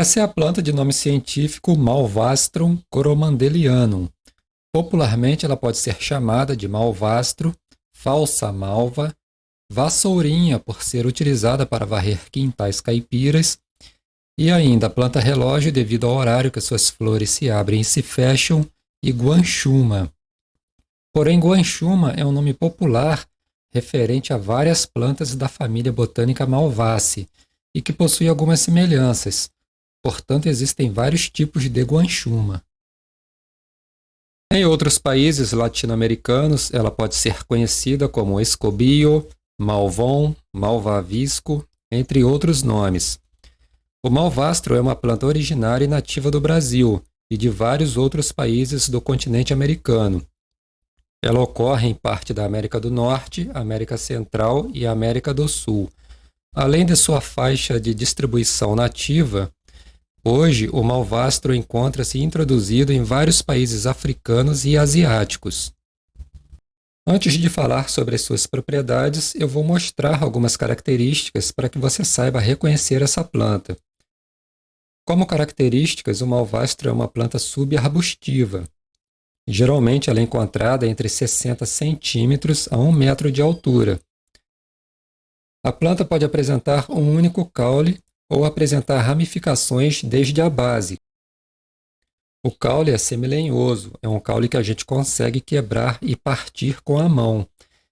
Essa é a planta de nome científico Malvastrum coromandelianum. Popularmente ela pode ser chamada de malvastro, falsa malva, vassourinha por ser utilizada para varrer quintais caipiras e ainda a planta relógio devido ao horário que suas flores se abrem e se fecham e guanchuma. Porém, guanchuma é um nome popular referente a várias plantas da família botânica Malvaceae e que possui algumas semelhanças. Portanto, existem vários tipos de guanchuma. Em outros países latino-americanos, ela pode ser conhecida como escobio, malvon, malvavisco, entre outros nomes. O malvastro é uma planta originária e nativa do Brasil e de vários outros países do continente americano. Ela ocorre em parte da América do Norte, América Central e América do Sul. Além de sua faixa de distribuição nativa, hoje o malvastro encontra-se introduzido em vários países africanos e asiáticos. Antes de falar sobre as suas propriedades, eu vou mostrar algumas características para que você saiba reconhecer essa planta. Como características, o malvastro é uma planta subarbustiva. Geralmente ela é encontrada entre 60 centímetros a 1 metro de altura. A planta pode apresentar um único caule ou apresentar ramificações desde a base. O caule é semilenhoso, é um caule que a gente consegue quebrar e partir com a mão.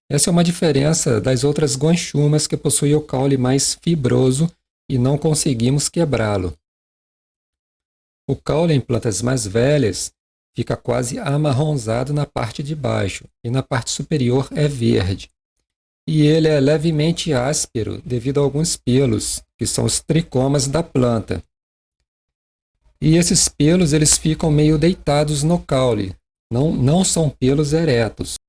Essa é uma diferença das outras guanchumas que possuem o caule mais fibroso e não conseguimos quebrá-lo. O caule em plantas mais velhas fica quase amarronzado na parte de baixo e na parte superior é verde. E ele é levemente áspero devido a alguns pelos, que são os tricomas da planta. E esses pelos eles ficam meio deitados no caule, não são pelos eretos.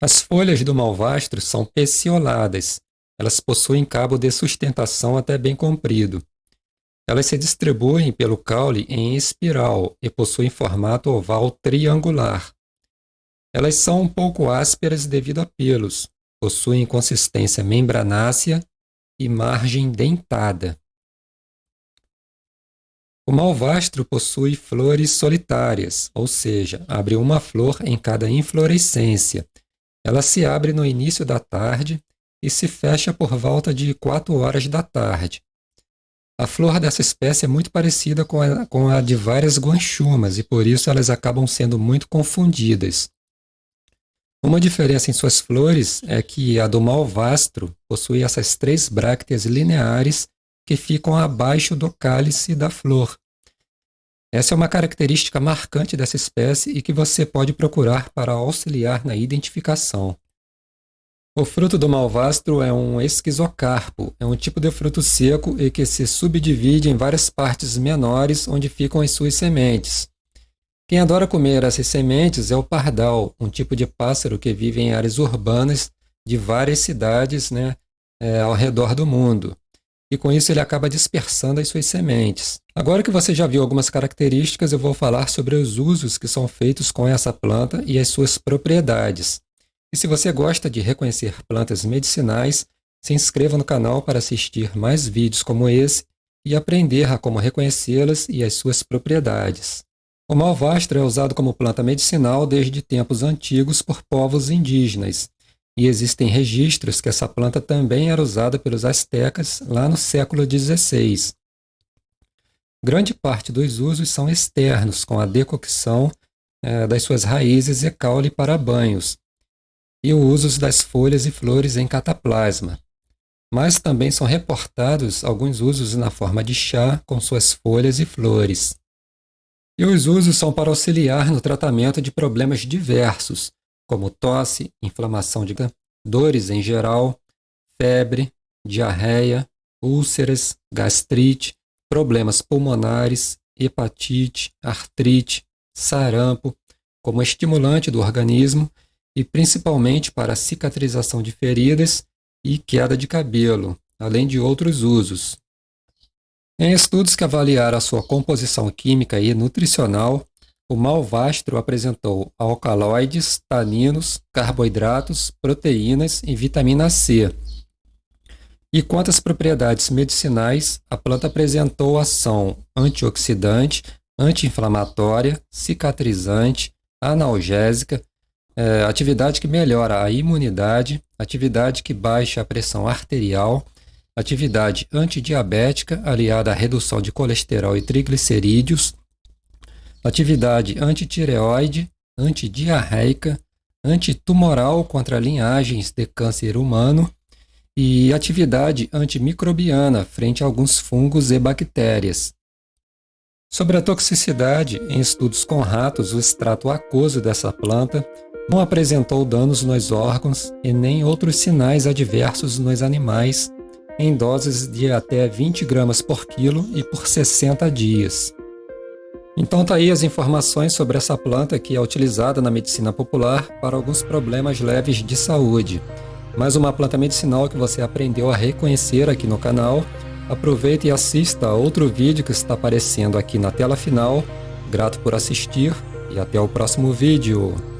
As folhas do malvastro são pecioladas, elas possuem cabo de sustentação até bem comprido. Elas se distribuem pelo caule em espiral e possuem formato oval triangular. Elas são um pouco ásperas devido a pelos, possuem consistência membranácea e margem dentada. O malvastro possui flores solitárias, ou seja, abre uma flor em cada inflorescência. Ela se abre no início da tarde e se fecha por volta de 4 horas da tarde. A flor dessa espécie é muito parecida com a de várias guanchumas e por isso elas acabam sendo muito confundidas. Uma diferença em suas flores é que a do malvastro possui essas 3 brácteas lineares que ficam abaixo do cálice da flor. Essa é uma característica marcante dessa espécie e que você pode procurar para auxiliar na identificação. O fruto do malvastro é um esquizocarpo, é um tipo de fruto seco e que se subdivide em várias partes menores onde ficam as suas sementes. Quem adora comer essas sementes é o pardal, um tipo de pássaro que vive em áreas urbanas de várias cidades, ao redor do mundo. E com isso ele acaba dispersando as suas sementes. Agora que você já viu algumas características, eu vou falar sobre os usos que são feitos com essa planta e as suas propriedades. E se você gosta de reconhecer plantas medicinais, se inscreva no canal para assistir mais vídeos como esse e aprender a como reconhecê-las e as suas propriedades. O malvastro é usado como planta medicinal desde tempos antigos por povos indígenas, e existem registros que essa planta também era usada pelos astecas lá no século XVI. Grande parte dos usos são externos, com a decocção das suas raízes e caule para banhos, e o uso das folhas e flores em cataplasma. Mas também são reportados alguns usos na forma de chá com suas folhas e flores. E os usos são para auxiliar no tratamento de problemas diversos, como tosse, inflamação de dores em geral, febre, diarreia, úlceras, gastrite, problemas pulmonares, hepatite, artrite, sarampo, como estimulante do organismo e principalmente para a cicatrização de feridas e queda de cabelo, além de outros usos. Em estudos que avaliaram a sua composição química e nutricional, o malvastro apresentou alcaloides, taninos, carboidratos, proteínas e vitamina C. E quanto às propriedades medicinais, a planta apresentou ação antioxidante, anti-inflamatória, cicatrizante, analgésica, atividade que melhora a imunidade, atividade que baixa a pressão arterial, atividade antidiabética aliada à redução de colesterol e triglicerídeos, atividade antitireoide, antidiarreica, antitumoral contra linhagens de câncer humano e atividade antimicrobiana frente a alguns fungos e bactérias. Sobre a toxicidade, em estudos com ratos, o extrato aquoso dessa planta não apresentou danos nos órgãos e nem outros sinais adversos nos animais, em doses de até 20 gramas por quilo e por 60 dias. Então tá aí as informações sobre essa planta que é utilizada na medicina popular para alguns problemas leves de saúde. Mais uma planta medicinal que você aprendeu a reconhecer aqui no canal. Aproveite e assista a outro vídeo que está aparecendo aqui na tela final. Grato por assistir e até o próximo vídeo.